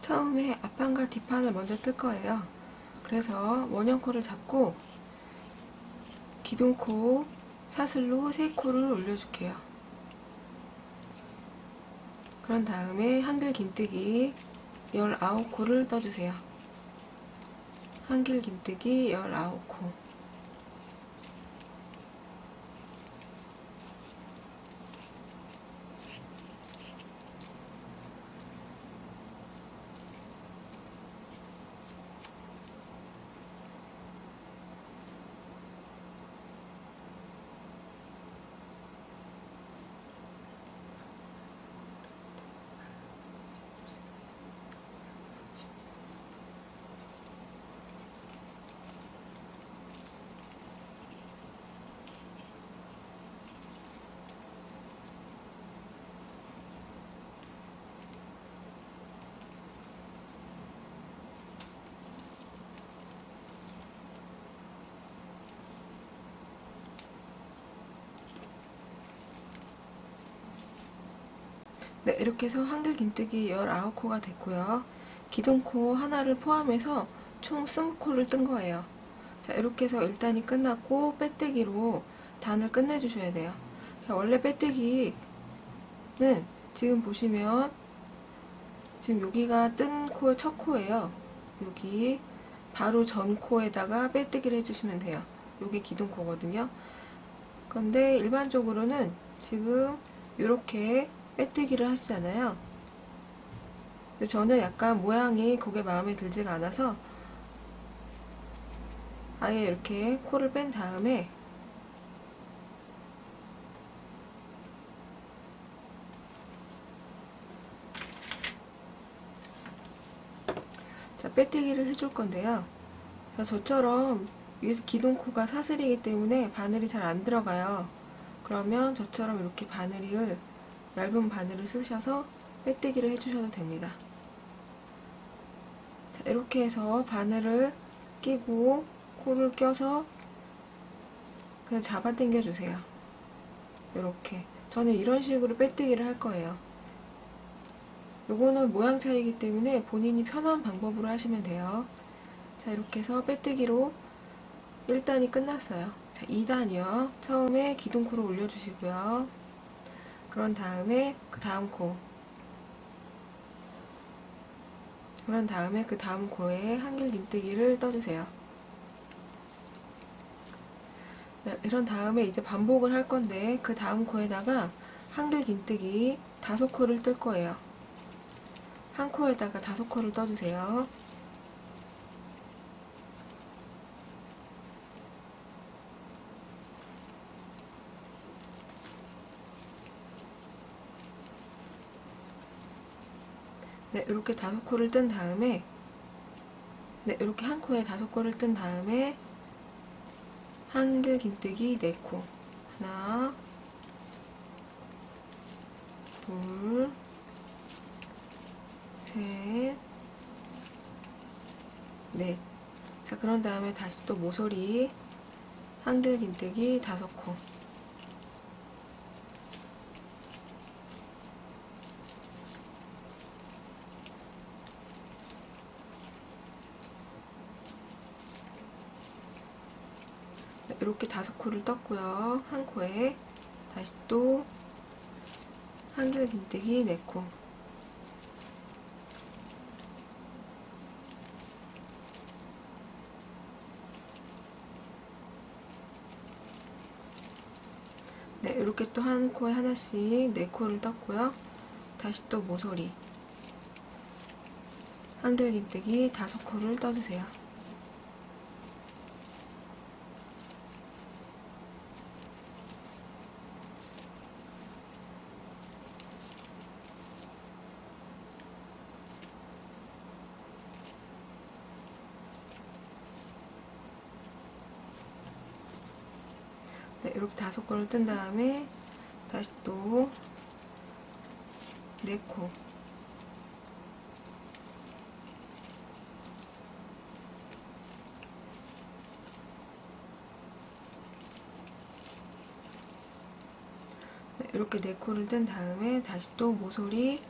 처음에 앞판과 뒷판을 먼저 뜰 거예요. 그래서 원형코를 잡고 기둥코 사슬로 3코를 올려줄게요. 그런 다음에 한길 긴뜨기 19코를 떠주세요. 한길 긴뜨기 19코. 네, 이렇게 해서 한길 긴뜨기 19코가 됐고요. 기둥코 하나를 포함해서 총 20코를 뜬 거예요. 자, 이렇게 해서 1단이 끝났고 빼뜨기로 단을 끝내주셔야 돼요. 자, 원래 빼뜨기는 지금 보시면 지금 여기가 뜬 코 첫 코예요. 여기 바로 전 코에다가 빼뜨기를 해주시면 돼요. 여기 기둥코거든요. 근데 일반적으로는 지금 이렇게 빼뜨기를 하시잖아요. 근데 저는 약간 모양이 그게 마음에 들지가 않아서 아예 이렇게 코를 뺀 다음에 자, 빼뜨기를 해줄 건데요. 저처럼 위에서 기둥코가 사슬이기 때문에 바늘이 잘 안 들어가요. 그러면 저처럼 이렇게 바늘을 얇은 바늘을 쓰셔서 빼뜨기를 해주셔도 됩니다. 자, 이렇게 해서 바늘을 끼고 코를 껴서 그냥 잡아 당겨 주세요. 이렇게 저는 이런 식으로 빼뜨기를 할 거예요. 요거는 모양 차이기 때문에 본인이 편한 방법으로 하시면 돼요. 자, 이렇게 해서 빼뜨기로 1단이 끝났어요. 자, 2단이요. 처음에 기둥코를 올려주시고요. 그런 다음에 그 다음 코, 그런 다음에 그 다음 코에 한길 긴뜨기를 떠주세요. 네, 이런 다음에 이제 반복을 할 건데 그 다음 코에다가 한길 긴뜨기 5코를 뜰 거예요. 한 코에다가 5코를 떠주세요. 네, 이렇게 5코를 뜬 다음에 네, 이렇게 한 코에 5코를 뜬 다음에 한길 긴뜨기 4코. 하나, 둘, 셋, 넷. 자, 그런 다음에 다시 또 모서리 한길 긴뜨기 5코. 네, 이렇게 5코를 떴고요. 한 코에 다시 또 한길 긴뜨기 4코. 네, 이렇게 또 한 코에 하나씩 4코를 떴고요. 다시 또 모서리 한길 긴뜨기 5코를 떠주세요. 네, 이렇게 5코를 뜬 다음에 다시 또 4코. 네, 이렇게 4코를 뜬 다음에 다시 또 모서리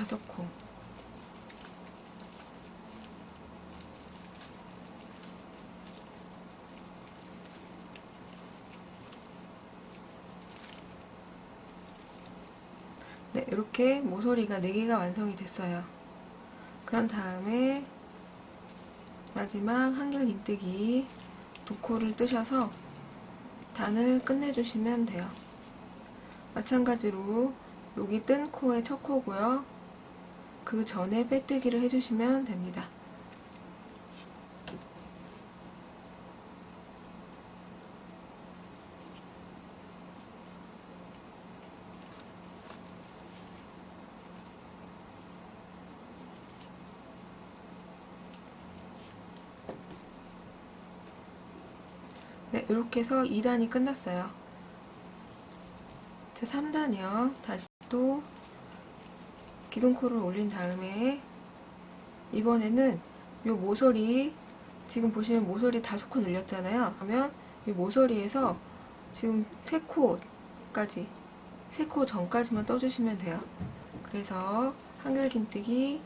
5코. 네, 이렇게 모서리가 4개가 완성이 됐어요. 그런 다음에 마지막 한길 긴뜨기 2코를 뜨셔서 단을 끝내주시면 돼요. 마찬가지로 여기 뜬 코의 첫 코고요. 그 전에 빼뜨기를 해주시면 됩니다. 네, 이렇게 해서 2단이 끝났어요. 자, 3단이요. 다시 또 기둥코를 올린 다음에 이번에는 요 모서리, 지금 보시면 모서리 5코 늘렸잖아요. 그러면 이 모서리에서 지금 3코까지, 3코 전까지만 떠주시면 돼요. 그래서 한길 긴뜨기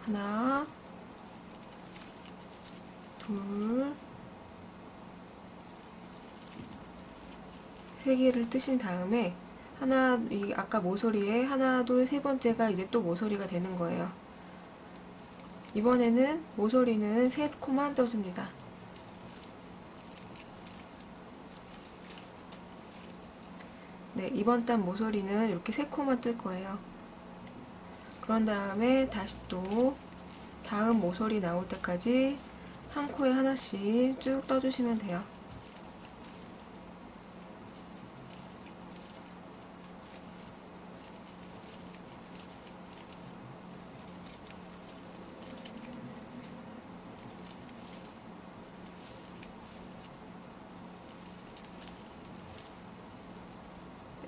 하나, 둘, 3개를 뜨신 다음에 이 아까 모서리에 하나, 둘, 3번째가 이제 또 모서리가 되는 거예요. 이번에는 모서리는 3코만 떠줍니다. 네, 이번 단 모서리는 이렇게 3코만 뜰 거예요. 그런 다음에 다시 또 다음 모서리 나올 때까지 한 코에 하나씩 쭉 떠주시면 돼요.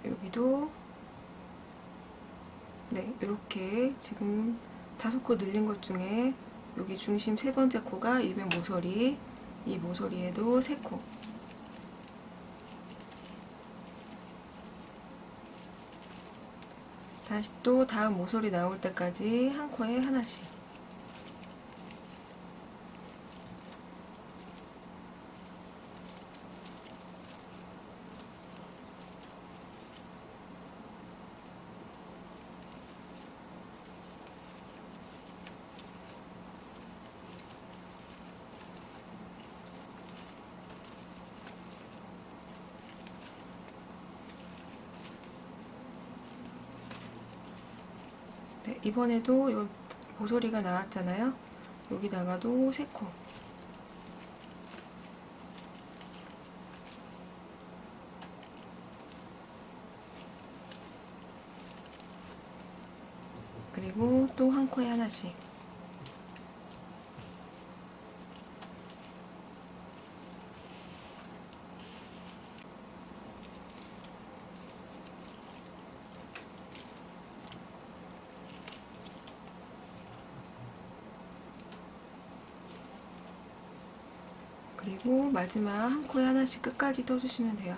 여기도 네, 이렇게 지금 5코 늘린 것 중에 여기 중심 3번째 코가 200 모서리, 이 모서리에도 3코. 다시 또 다음 모서리 나올 때까지 한 코에 하나씩. 네, 이번에도 요 모서리가 나왔잖아요. 여기다가도 3코. 그리고 또 한 코에 하나씩. 그리고 마지막 한 코에 하나씩 끝까지 떠주시면 돼요.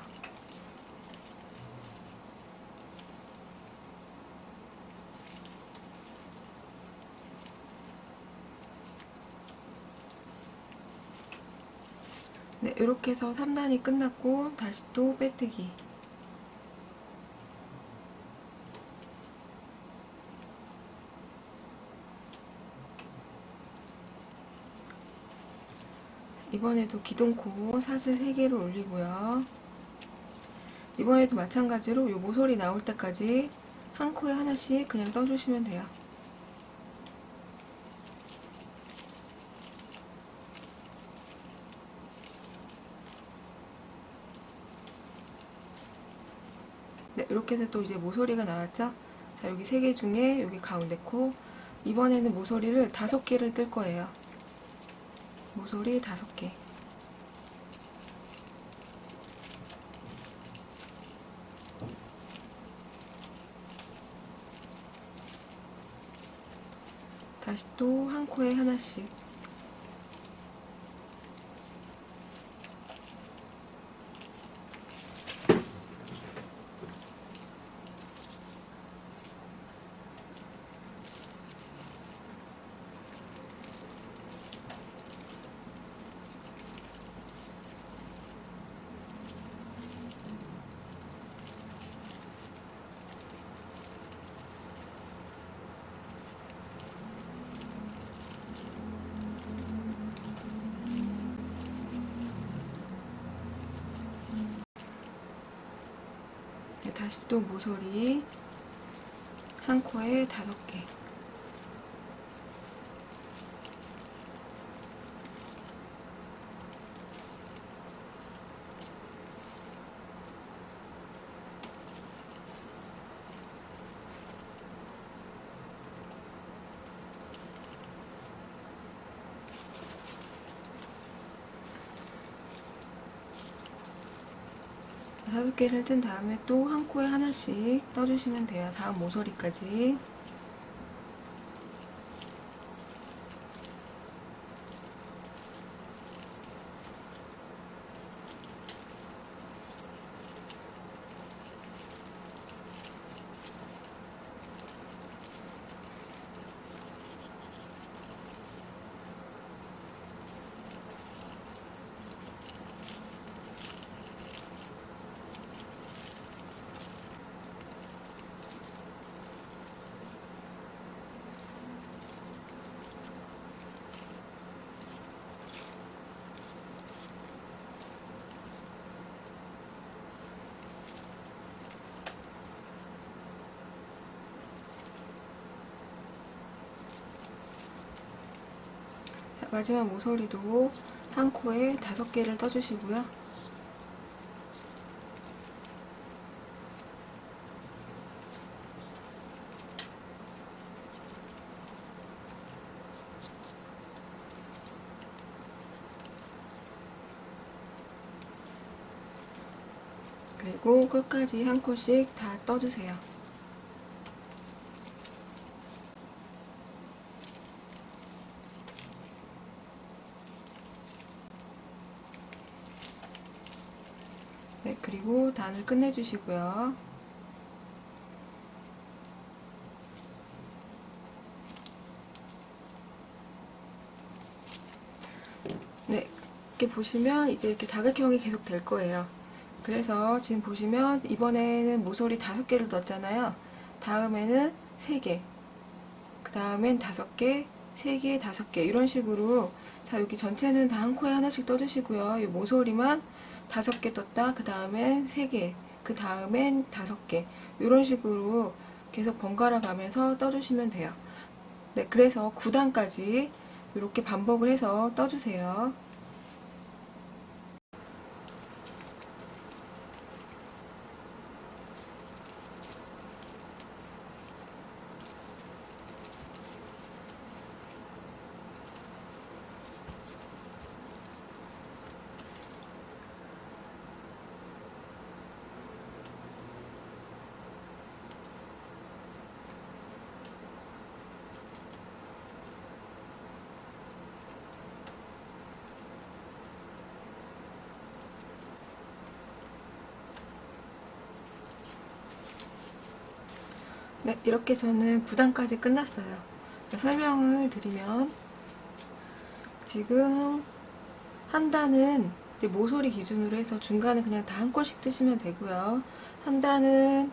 네, 이렇게 해서 3단이 끝났고 다시 또 빼뜨기. 이번에도 기둥코 사슬 3개를 올리고요. 이번에도 마찬가지로 요 모서리 나올 때까지 한 코에 하나씩 그냥 떠주시면 돼요. 네, 이렇게 해서 또 이제 모서리가 나왔죠? 자, 여기 3개 중에 여기 가운데 코. 이번에는 모서리를 5개를 뜰 거예요. 모서리 5개. 다시 또 한 코에 하나씩. 네, 다시 또 모서리 한 코에 5개. 다섯 개를 뜬 다음에 또 한 코에 하나씩 떠주시면 돼요. 다음 모서리까지. 자, 마지막 모서리도 한 코에 5개를 떠주시고요. 그리고 끝까지 한 코씩 다 떠주세요. 네, 그리고 단을 끝내주시고요. 네, 이렇게 보시면 이제 이렇게 다각형이 계속 될 거예요. 그래서 지금 보시면 이번에는 모서리 5개를 넣었잖아요. 다음에는 3개, 그 다음엔 5개, 3개, 5개 이런 식으로. 자, 여기 전체는 다 한 코에 하나씩 떠주시고요. 이 모서리만 5개 떴다, 그 다음엔 3개, 그 다음엔 5개 이런 식으로 계속 번갈아 가면서 떠주시면 돼요. 네, 그래서 9단까지 이렇게 반복을 해서 떠주세요. 네, 이렇게 저는 9단까지 끝났어요. 설명을 드리면 지금 한 단은 이제 모서리 기준으로 해서 중간에 그냥 다 한 꼴씩 뜨시면 되고요. 한 단은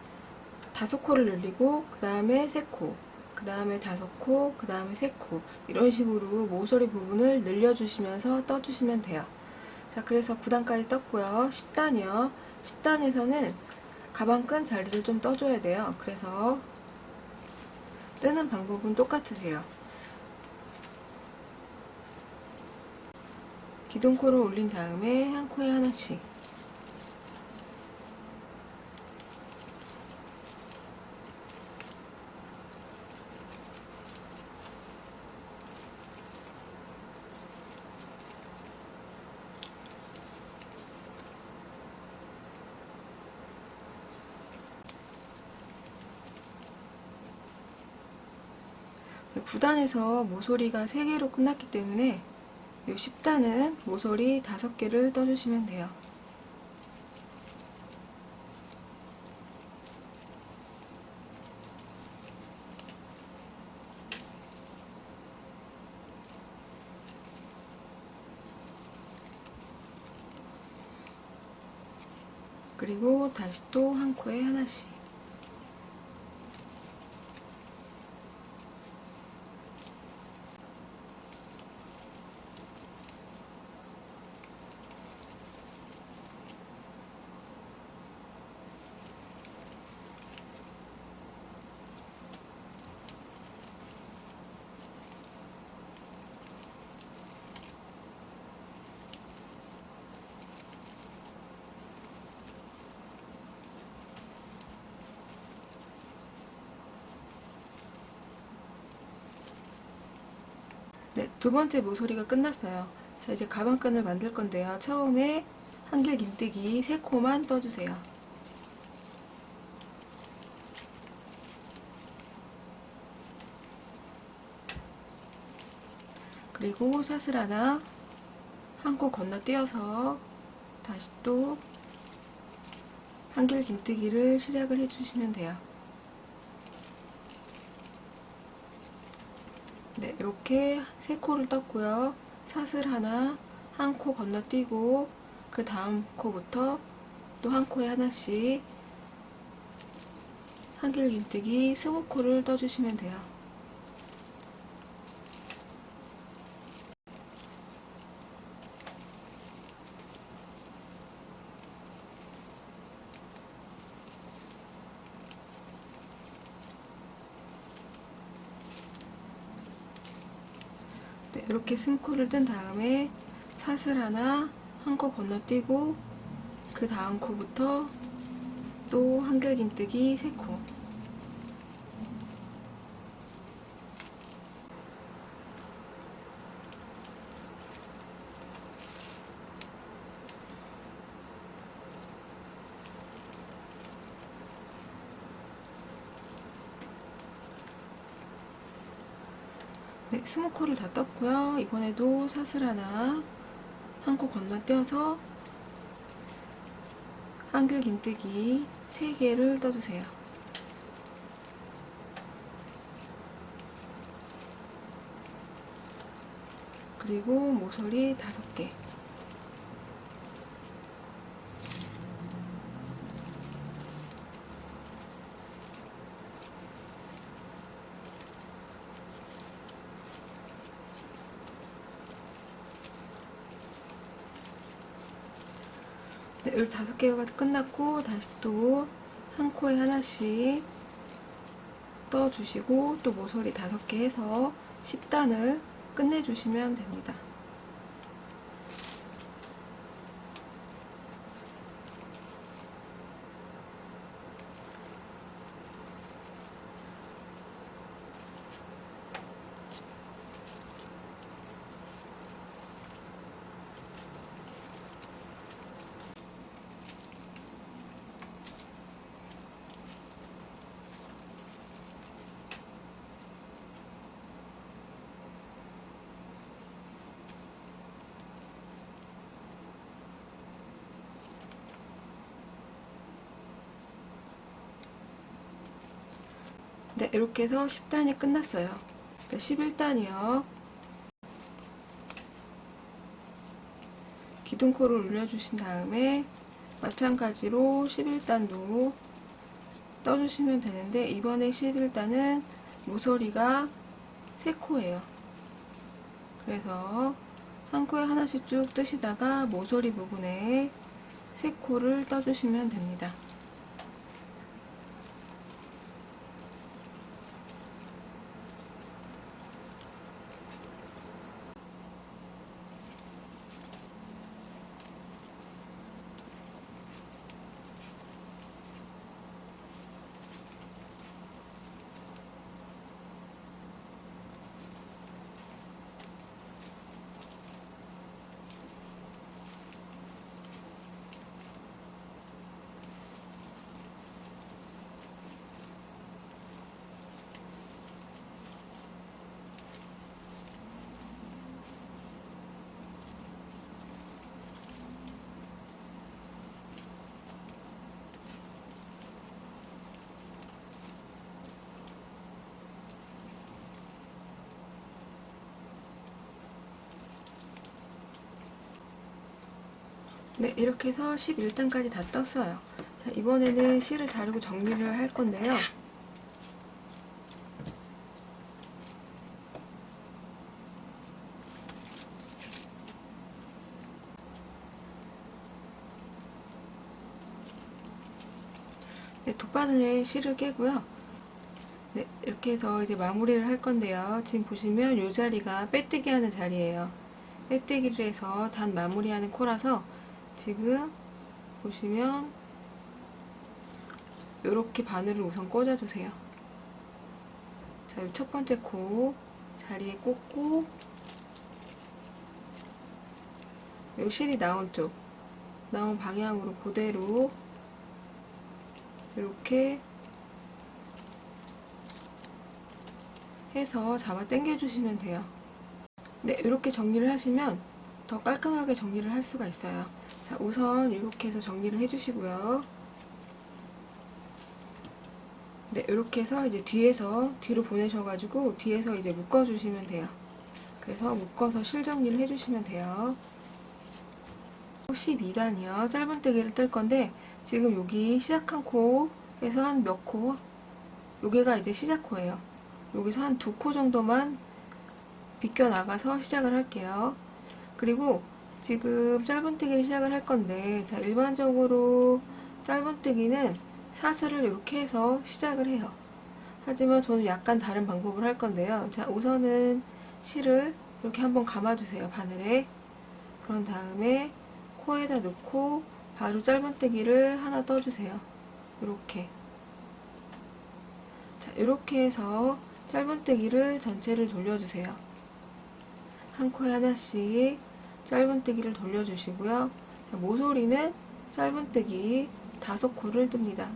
5코를 늘리고 그 다음에 3코, 그 다음에 5코, 그 다음에 3코 이런 식으로 모서리 부분을 늘려주시면서 떠주시면 돼요. 자, 그래서 9단까지 떴고요. 10단이요. 10단에서는 가방끈 자리를 좀 떠줘야 돼요. 그래서 뜨는 방법은 똑같으세요. 기둥코를 올린 다음에 한 코에 하나씩, 이 9단에서 모서리가 3개로 끝났기 때문에 이 10단은 모서리 5개를 떠주시면 돼요. 그리고 다시 또 한 코에 하나씩. 네, 두 번째 모서리가 끝났어요. 자, 이제 가방끈을 만들 건데요. 처음에 한길 긴뜨기 3코만 떠주세요. 그리고 사슬 하나 한 코 건너뛰어서 다시 또 한길 긴뜨기를 시작을 해주시면 돼요. 네, 이렇게 3코를 떴고요. 사슬 하나 한 코 건너뛰고 그 다음 코부터 또 한 코에 하나씩 한길 긴뜨기 20코를 떠주시면 돼요. 네, 이렇게 20코를 뜬 다음에 사슬 하나 한 코 건너뛰고 그 다음 코부터 또 한길 긴뜨기 3코. 네, 20코를 다 떴고요. 이번에도 사슬 하나 한 코 건너뛰어서 한길 긴뜨기 3개를 떠주세요. 그리고 모서리 5개. 네, 15개가 끝났고 다시 또 한 코에 하나씩 떠주시고 또 모서리 5개 해서 10단을 끝내주시면 됩니다. 네, 이렇게 해서 10단이 끝났어요. 11단이요. 기둥코를 올려주신 다음에 마찬가지로 11단도 떠주시면 되는데 이번에 11단은 모서리가 3코예요. 그래서 한 코에 하나씩 쭉 뜨시다가 모서리 부분에 3코를 떠주시면 됩니다. 네, 이렇게 해서 11단까지 다 떴어요. 자, 이번에는 실을 자르고 정리를 할 건데요. 네, 돗바늘에 실을 깨고요. 네, 이렇게 해서 이제 마무리를 할 건데요. 지금 보시면 이 자리가 빼뜨기 하는 자리예요. 빼뜨기를 해서 단 마무리하는 코라서 지금 보시면 이렇게 바늘을 우선 꽂아주세요. 자, 이 첫 번째 코 자리에 꽂고 요 실이 나온 방향으로 그대로 이렇게 해서 잡아 당겨 주시면 돼요. 네, 이렇게 정리를 하시면 더 깔끔하게 정리를 할 수가 있어요. 자, 우선 이렇게 해서 정리를 해주시고요. 네, 이렇게 해서 이제 뒤로 보내셔가지고 뒤에서 이제 묶어주시면 돼요. 그래서 묶어서 실 정리를 해주시면 돼요. 12단이요. 짧은뜨기를 뜰 건데 지금 여기 시작한 코에서 한 몇 코, 여기가 이제 시작코예요. 여기서 한 2코 정도만 비껴 나가서 시작을 할게요. 그리고 지금 짧은뜨기를 시작을 할 건데, 자, 일반적으로 짧은뜨기는 사슬을 이렇게 해서 시작을 해요. 하지만 저는 약간 다른 방법을 할 건데요. 자, 우선은 실을 이렇게 한번 감아주세요. 바늘에. 그런 다음에 코에다 넣고 바로 짧은뜨기를 하나 떠주세요. 이렇게. 자, 이렇게 해서 짧은뜨기를 전체를 돌려주세요. 한 코에 하나씩 짧은뜨기를 돌려주시고요. 자, 모서리는 짧은뜨기 5코를 뜹니다.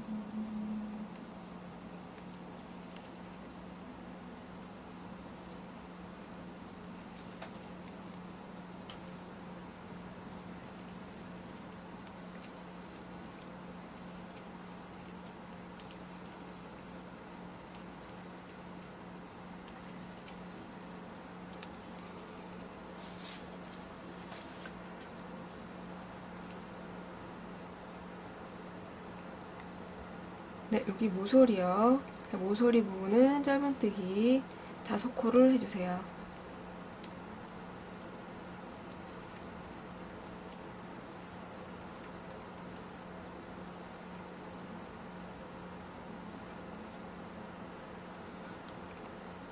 네, 여기 모서리요. 모서리 부분은 짧은뜨기 5코를 해주세요.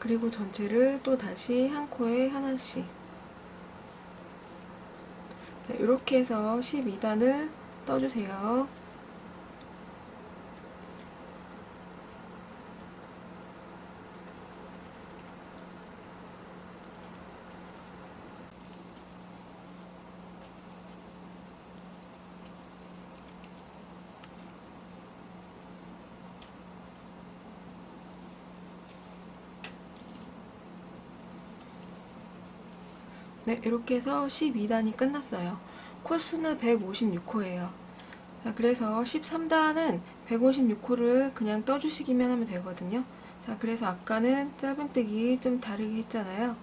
그리고 전체를 또 다시 한 코에 하나씩. 네, 이렇게 해서 12단을 떠주세요. 네, 이렇게 해서 12단이 끝났어요. 코수는 156코예요. 자, 그래서 13단은 156코를 그냥 떠주시기만 하면 되거든요. 자, 그래서 아까는 짧은뜨기 좀 다르게 했잖아요.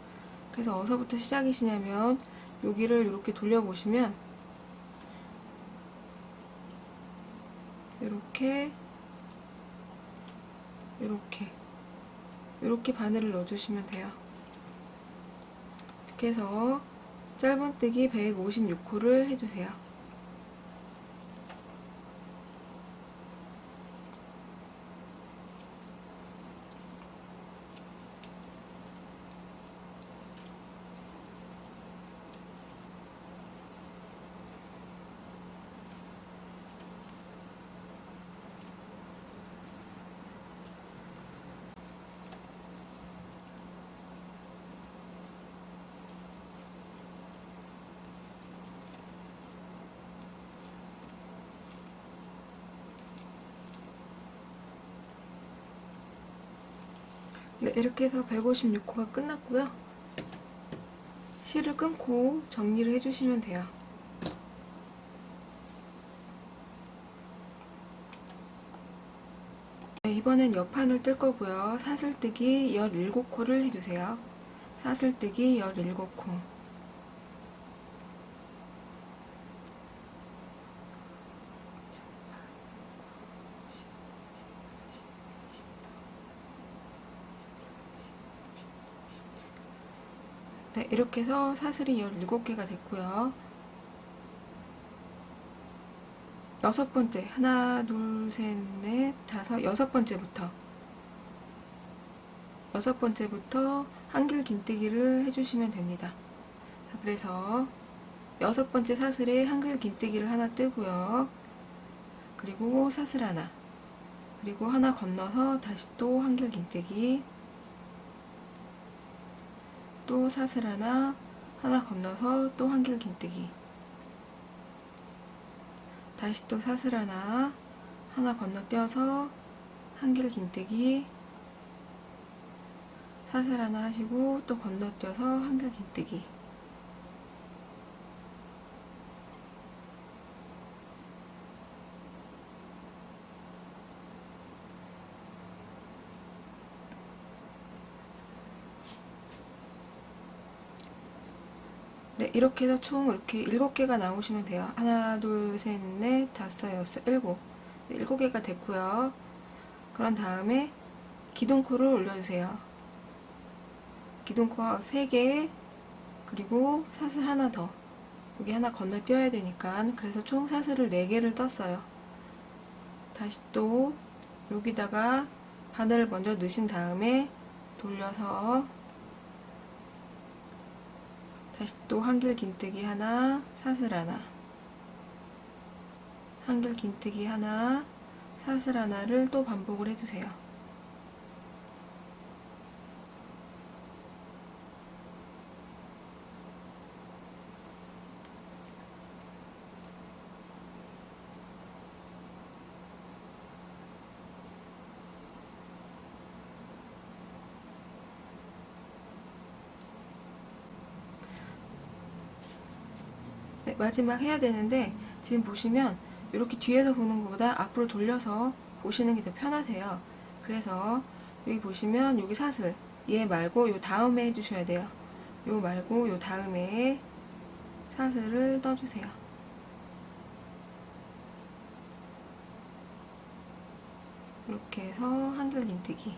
그래서 어디서부터 시작이시냐면 여기를 이렇게 돌려보시면 이렇게 이렇게 바늘을 넣어주시면 돼요. 이렇게 해서 짧은뜨기 156코를 해주세요. 네, 이렇게 해서 156코가 끝났고요. 실을 끊고 정리를 해주시면 돼요. 네, 이번엔 옆판을 뜰 거고요. 사슬뜨기 17코를 해주세요. 사슬뜨기 17코. 네, 이렇게 해서 사슬이 17개가 됐고요. 6번째, 하나, 둘, 셋, 넷, 다섯, 6번째부터 한길 긴뜨기를 해주시면 됩니다. 그래서 6번째 사슬에 한길 긴뜨기를 하나 뜨고요. 그리고 사슬 하나, 그리고 하나 건너서 다시 또 한길 긴뜨기, 또 사슬 하나 건너서 또 한길 긴뜨기, 다시 또 사슬 하나 건너뛰어서 한길 긴뜨기, 사슬 하나 하시고 또 건너뛰어서 한길 긴뜨기. 네, 이렇게 해서 총 이렇게 7개가 나오시면 돼요. 하나, 둘, 셋, 넷, 다섯, 여섯, 일곱. 네, 7개가 됐고요. 그런 다음에 기둥코를 올려주세요. 기둥코 3개, 그리고 사슬 하나 더. 여기 하나 건너뛰어야 되니까, 그래서 총 사슬을 4개를 떴어요. 다시 또 여기다가 바늘을 먼저 넣으신 다음에 돌려서 다시 또 한길 긴뜨기 하나, 사슬 하나, 한길 긴뜨기 하나, 사슬 하나를 또 반복을 해주세요. 네, 마지막 해야 되는데 지금 보시면 이렇게 뒤에서 보는 것보다 앞으로 돌려서 보시는 게 더 편하세요. 그래서 여기 보시면 여기 사슬 얘 말고 요 다음에 해주셔야 돼요. 요 말고 요 다음에 사슬을 떠주세요. 이렇게 해서 한길 긴뜨기.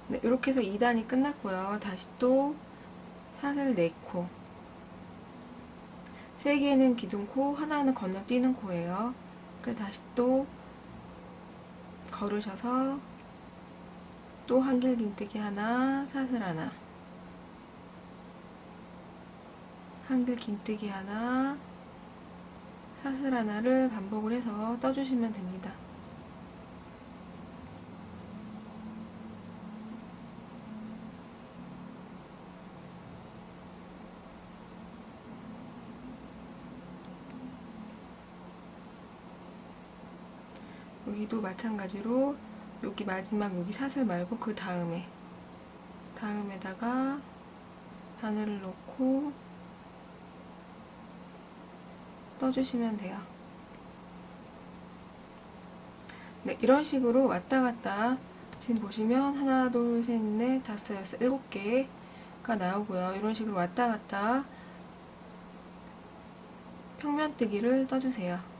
네, 이렇게 해서 2단이 끝났고요. 다시 또 사슬 4코, 3개는 기둥코, 하나는 건너뛰는 코예요. 그래 다시 또 걸으셔서 또 한길 긴뜨기 하나, 사슬 하나, 한길 긴뜨기 하나, 사슬 하나를 반복을 해서 떠주시면 됩니다. 여기도 마찬가지로 여기 마지막 여기 사슬 말고 그 다음에다가 바늘을 넣고 떠주시면 돼요. 네, 이런 식으로 왔다 갔다 지금 보시면 하나, 둘, 셋, 넷, 다섯, 여섯, 7개가 나오고요. 이런 식으로 왔다 갔다 평면뜨기를 떠주세요.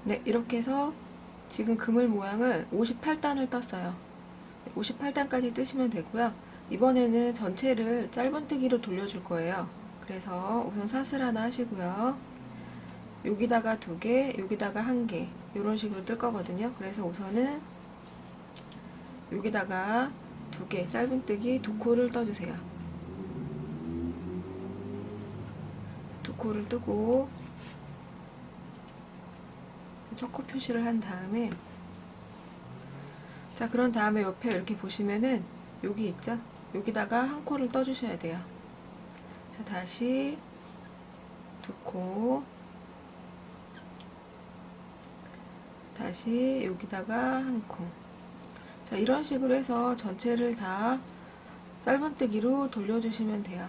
네, 이렇게 해서 지금 그물 모양을 58단을 떴어요. 58단까지 뜨시면 되고요. 이번에는 전체를 짧은뜨기로 돌려줄 거예요. 그래서 우선 사슬 하나 하시고요. 여기다가 2개, 여기다가 1개 이런 식으로 뜰 거거든요. 그래서 우선은 여기다가 2개 짧은뜨기 2코를 떠주세요. 2코를 뜨고 첫 코 표시를 한 다음에, 자, 그런 다음에 옆에 이렇게 보시면은 여기 있죠? 여기다가 1코를 떠주셔야 돼요. 자, 다시 2코, 다시 여기다가 1코. 자, 이런 식으로 해서 전체를 다 짧은뜨기로 돌려주시면 돼요.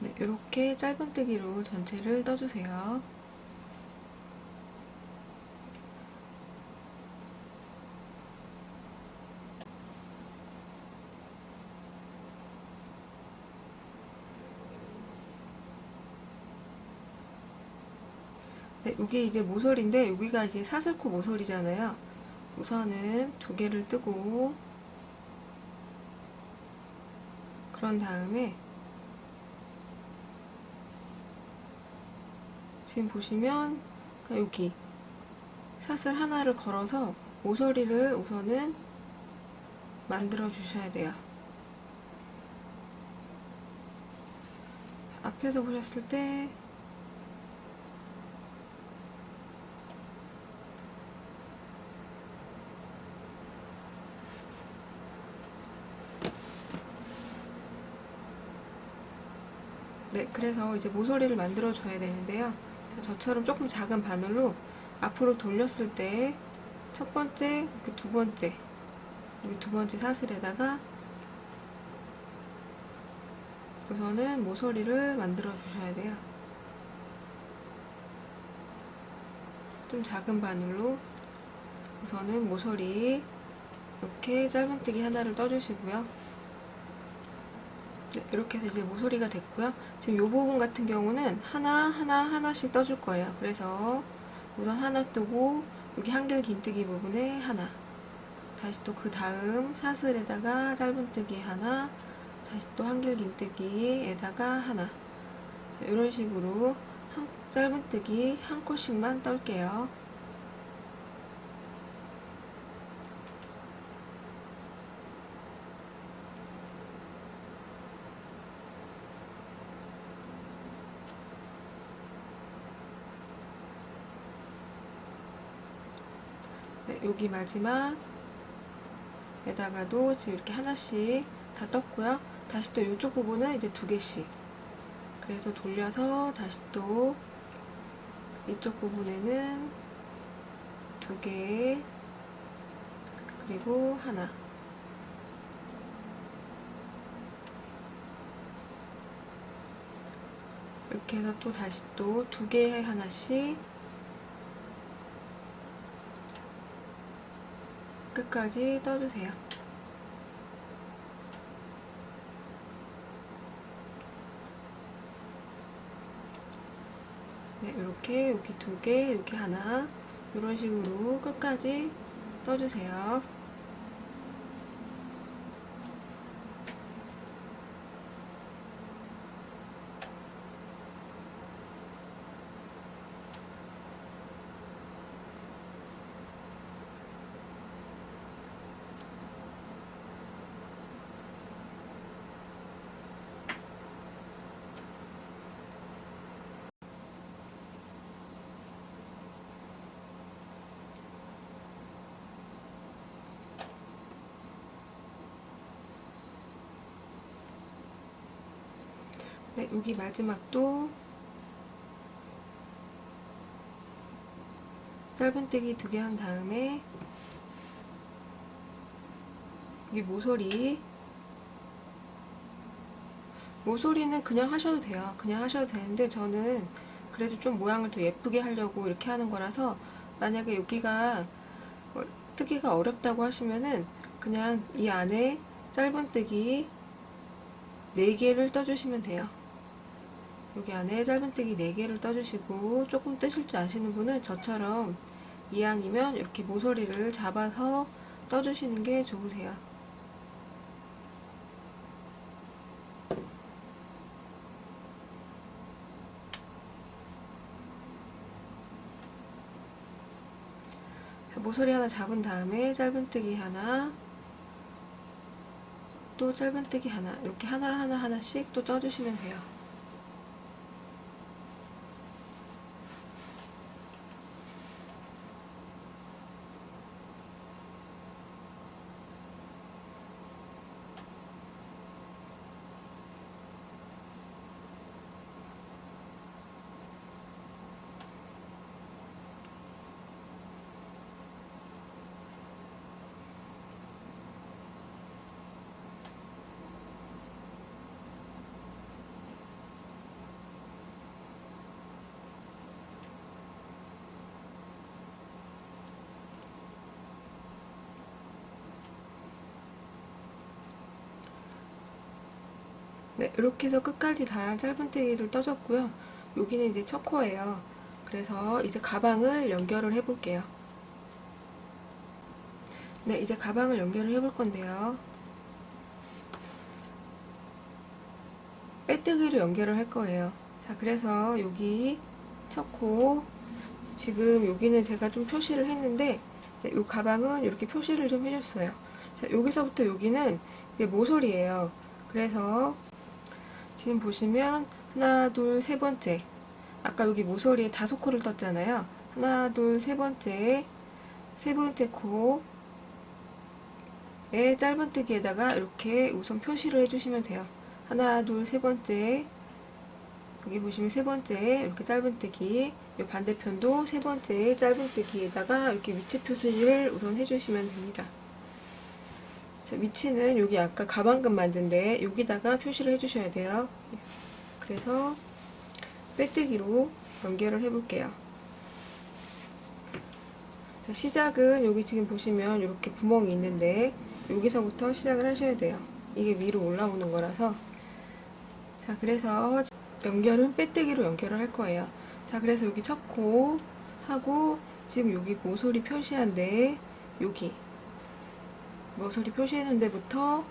네, 이렇게 짧은뜨기로 전체를 떠주세요. 네, 이게 이제 모서리인데 여기가 이제 사슬코 모서리잖아요. 우선은 두 개를 뜨고 그런 다음에 지금 보시면 여기 사슬 하나를 걸어서 모서리를 우선은 만들어 주셔야 돼요. 앞에서 보셨을 때 네, 그래서 이제 모서리를 만들어 줘야 되는데요. 자, 저처럼 조금 작은 바늘로 앞으로 돌렸을 때 첫 번째, 두 번째, 여기 두 번째 사슬에다가 우선은 모서리를 만들어 주셔야 돼요. 좀 작은 바늘로 우선은 모서리 이렇게 짧은뜨기 하나를 떠주시고요. 네, 이렇게 해서 이제 모서리가 됐고요. 지금 이 부분 같은 경우는 하나씩 떠줄 거예요. 그래서 우선 하나 뜨고 여기 한길 긴뜨기 부분에 하나, 다시 또 그 다음 사슬에다가 짧은뜨기 하나, 다시 또 한길 긴뜨기에다가 하나, 이런 식으로 짧은뜨기 한 컷씩만 떨게요. 네, 여기 마지막에다가도 지금 이렇게 하나씩 다 떴고요. 다시 또 이쪽 부분은 이제 두 개씩. 그래서 돌려서 다시 또 이쪽 부분에는 두 개, 그리고 하나. 이렇게 해서 또 다시 또 두 개 하나씩 끝까지 떠주세요. 네, 이렇게 여기 두 개, 여기 하나, 이런 식으로 끝까지 떠주세요. 네, 여기 마지막도 짧은뜨기 두 개 한 다음에 여기 모서리는 그냥 하셔도 돼요. 그냥 하셔도 되는데 저는 그래도 좀 모양을 더 예쁘게 하려고 이렇게 하는 거라서 만약에 여기가 뜨기가 어렵다고 하시면은 그냥 이 안에 짧은뜨기 4개를 떠주시면 돼요. 여기 안에 짧은뜨기 4개를 떠주시고 조금 뜨실 줄 아시는 분은 저처럼 이왕이면 이렇게 모서리를 잡아서 떠주시는 게 좋으세요. 자, 모서리 하나 잡은 다음에 짧은뜨기 하나, 또 짧은뜨기 하나, 이렇게 하나씩 또 떠주시면 돼요. 네, 이렇게 해서 끝까지 다 짧은뜨기를 떠줬고요. 여기는 이제 첫 코예요. 그래서 이제 가방을 연결을 해 볼게요. 네, 이제 가방을 연결을 해 볼 건데요. 빼뜨기로 연결을 할 거예요. 자, 그래서 여기 첫 코, 지금 여기는 제가 좀 표시를 했는데, 네, 이 가방은 이렇게 표시를 좀 해줬어요. 자, 여기서부터 여기는 이제 모서리예요. 그래서 지금 보시면 하나, 둘, 세 번째. 아까 여기 모서리에 5코를 떴잖아요. 하나, 둘, 세 번째 코에 짧은뜨기에다가 이렇게 우선 표시를 해주시면 돼요. 하나, 둘, 세 번째. 여기 보시면 세 번째 이렇게 짧은뜨기, 이 반대편도 세 번째 짧은뜨기에다가 이렇게 위치 표시를 우선 해주시면 됩니다. 자, 위치는 여기 아까 가방끈 만든데 여기다가 표시를 해주셔야 돼요. 그래서 빼뜨기로 연결을 해볼게요. 자, 시작은 여기 지금 보시면 이렇게 구멍이 있는데 여기서부터 시작을 하셔야 돼요. 이게 위로 올라오는 거라서. 자, 그래서 연결은 빼뜨기로 연결을 할 거예요. 자, 그래서 여기 첫 코 하고 지금 여기 모서리 표시한데 여기 모서리 표시해놓은 데부터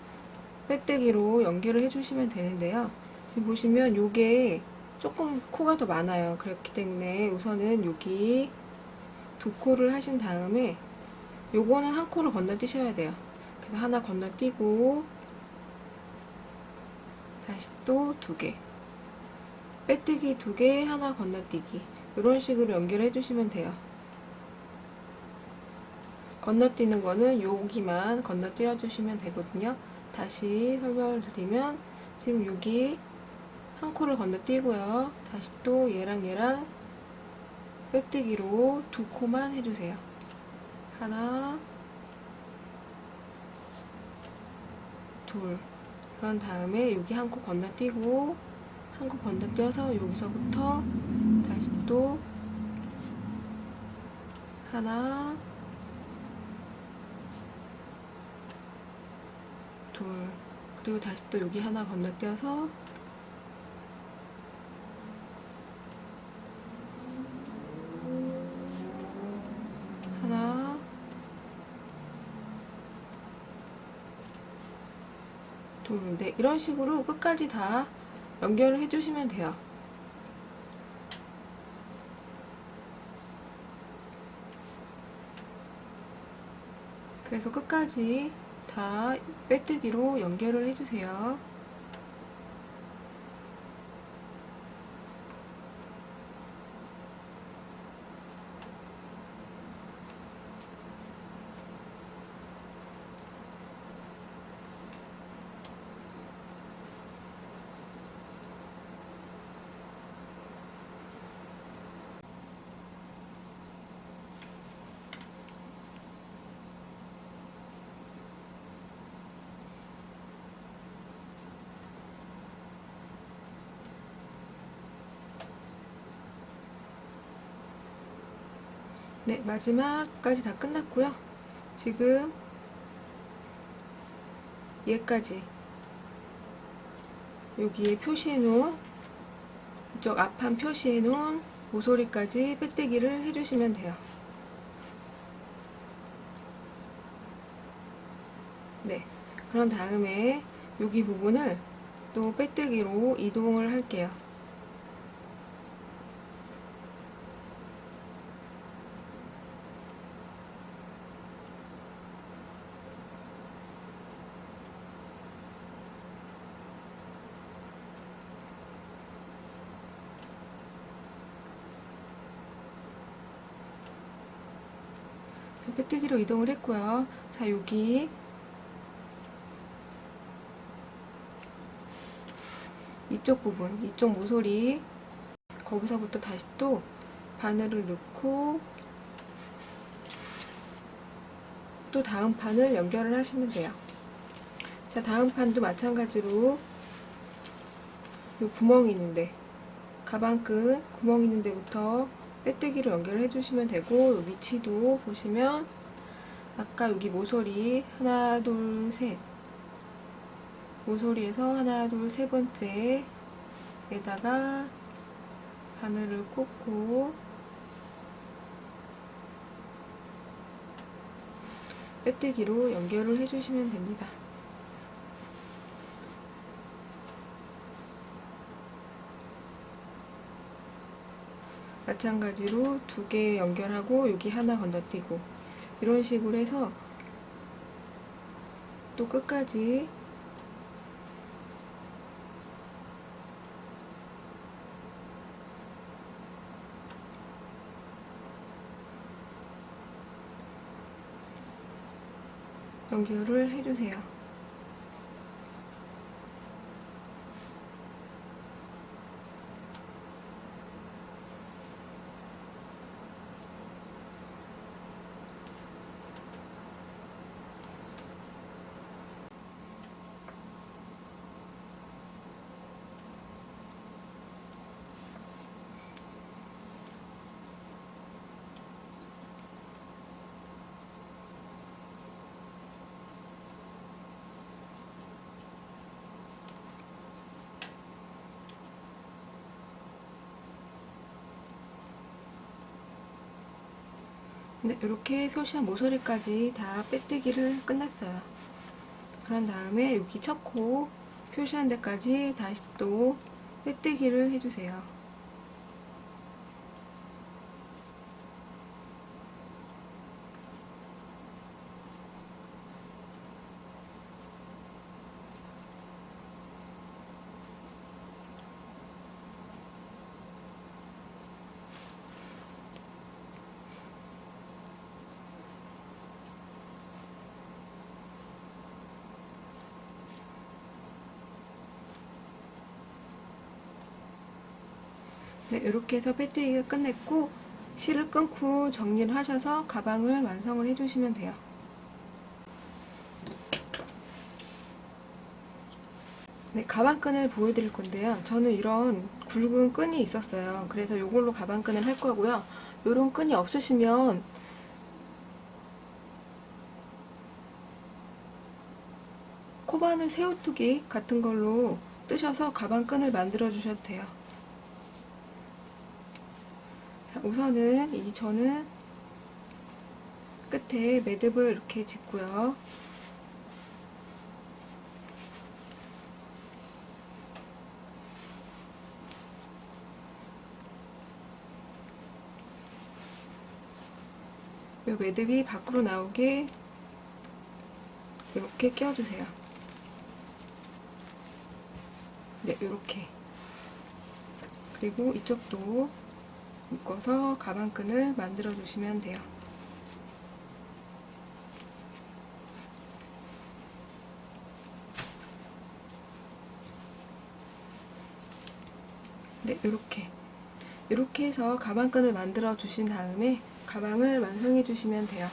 빼뜨기로 연결을 해주시면 되는데요. 지금 보시면 요게 조금 코가 더 많아요. 그렇기 때문에 우선은 여기 2코를 하신 다음에 요거는 한 코를 건너뛰셔야 돼요. 그래서 하나 건너뛰고 다시 또 2개, 빼뜨기 2개, 하나 건너뛰기, 이런 식으로 연결해 주시면 돼요. 건너뛰는 거는 여기만 건너뛰어 주시면 되거든요. 다시 설명을 드리면 지금 여기 한 코를 건너뛰고요. 다시 또 얘랑 빼뜨기로 2코만 해주세요. 하나, 둘. 그런 다음에 여기 한 코 건너뛰고 한 코 건너뛰어서 여기서부터 다시 또 하나, 둘. 그리고 다시 또 여기 하나 건너뛰어서 하나, 둘. 네, 이런 식으로 끝까지 다 연결을 해주시면 돼요. 그래서 끝까지 다 빼뜨기로 연결을 해주세요. 네, 마지막까지 다 끝났고요. 지금 얘까지 여기에 표시해 놓은, 이쪽 앞판 표시해 놓은 모서리까지 빼뜨기를 해주시면 돼요. 네, 그런 다음에 여기 부분을 또 빼뜨기로 이동을 할게요. 빼뜨기로 이동을 했고요. 자, 여기 이쪽 부분, 이쪽 모서리, 거기서부터 다시 또 바늘을 넣고 또 다음 판을 연결을 하시면 돼요. 자, 다음 판도 마찬가지로 요 구멍이 있는데, 가방끈 구멍 있는 데부터 빼뜨기로 연결을 해주시면 되고, 요 위치도 보시면 아까 여기 모서리 하나, 둘, 셋, 모서리에서 하나, 둘, 세 번째에다가 바늘을 꽂고 빼뜨기로 연결을 해주시면 됩니다. 마찬가지로 두 개 연결하고 여기 하나 건너뛰고 이런 식으로 해서 또 끝까지 연결을 해주세요. 네, 이렇게 표시한 모서리까지 다 빼뜨기를 끝났어요. 그런 다음에 여기 첫 코 표시한 데까지 다시 또 빼뜨기를 해주세요. 네, 이렇게 해서 빼뜨기가 끝냈고 실을 끊고 정리를 하셔서 가방을 완성을 해주시면 돼요. 네, 가방끈을 보여드릴 건데요. 저는 이런 굵은 끈이 있었어요. 그래서 이걸로 가방끈을 할 거고요. 이런 끈이 없으시면 코바늘 새우뚜기 같은 걸로 뜨셔서 가방끈을 만들어 주셔도 돼요. 자, 우선은 저는 끝에 매듭을 이렇게 짓고요. 이 매듭이 밖으로 나오게 이렇게 끼워주세요. 네, 이렇게. 그리고 이쪽도 묶어서 가방끈을 만들어 주시면 돼요. 네, 이렇게 해서 가방끈을 만들어 주신 다음에 가방을 완성해 주시면 돼요.